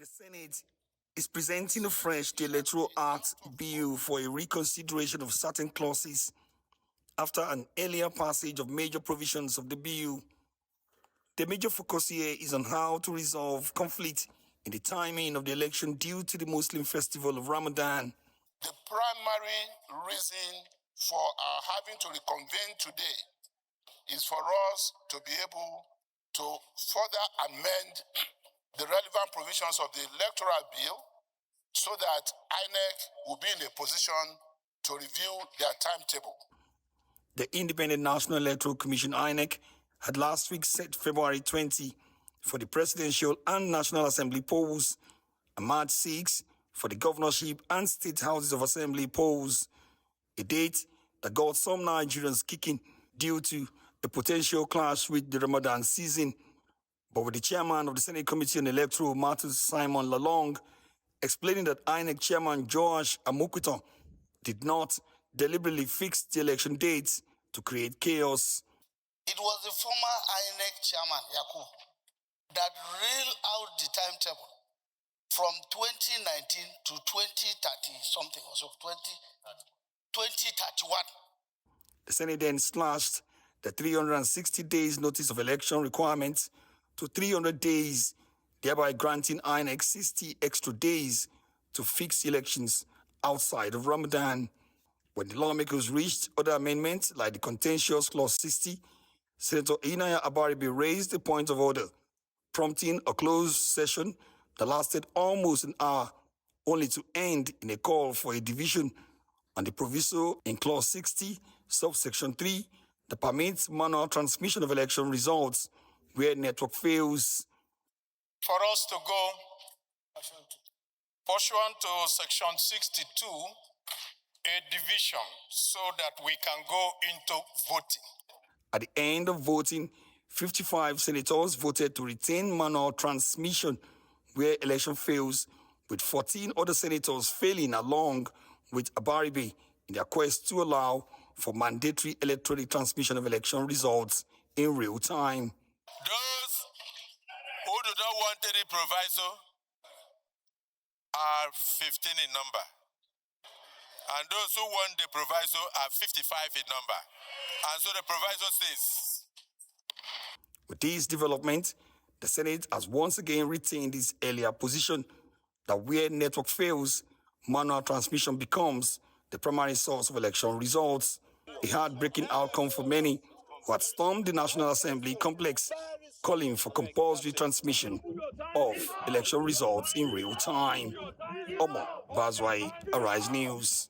The Senate is presenting afresh the Electoral Act bill for a reconsideration of certain clauses after an earlier passage of major provisions of the bill. The major focus here is on how to resolve conflict in the timing of the election due to the Muslim festival of Ramadan. The primary reason for our having to reconvene today is for us to be able to further amend the relevant provisions of the electoral bill so that Inec will be in a position to review their timetable. The Independent National Electoral Commission, Inec, had last week set February 20 for the presidential and National Assembly polls and March 6 for the governorship and state houses of assembly polls, a date that got some Nigerians kicking due to a potential clash with the Ramadan season. But with the chairman of the Senate Committee on Electoral Matters, Simon Lalong, explaining that INEC chairman Joash Amokuta did not deliberately fix the election dates to create chaos. It was the former INEC chairman, Yakub, that reeled out the timetable from 2019 to 2030 something, or so 2031. The Senate then slashed the 360 days notice of election requirements to 300 days, thereby granting INEC 60 extra days to fix elections outside of Ramadan. When the lawmakers reached other amendments like the contentious Clause 60, Senator Inaya Abaribe raised a point of order, prompting a closed session that lasted almost an hour, only to end in a call for a division on the proviso in Clause 60, subsection 3, that permits manual transmission of election results where network fails. For us to go pursuant to section 62, a division so that we can go into voting. At the end of voting, 55 senators voted to retain manual transmission where election fails, with 14 other senators failing along with Abaribe in their quest to allow for mandatory electronic transmission of election results in real time. Those who do not want any proviso are 15 in number. And those who want the proviso are 55 in number. And so the proviso says. With this development, the Senate has once again retained its earlier position that where network fails, manual transmission becomes the primary source of election results. A heartbreaking outcome for many who had stormed the National Assembly complex, calling for compulsory transmission of election results in real time. Omo Bazwai, Arise News.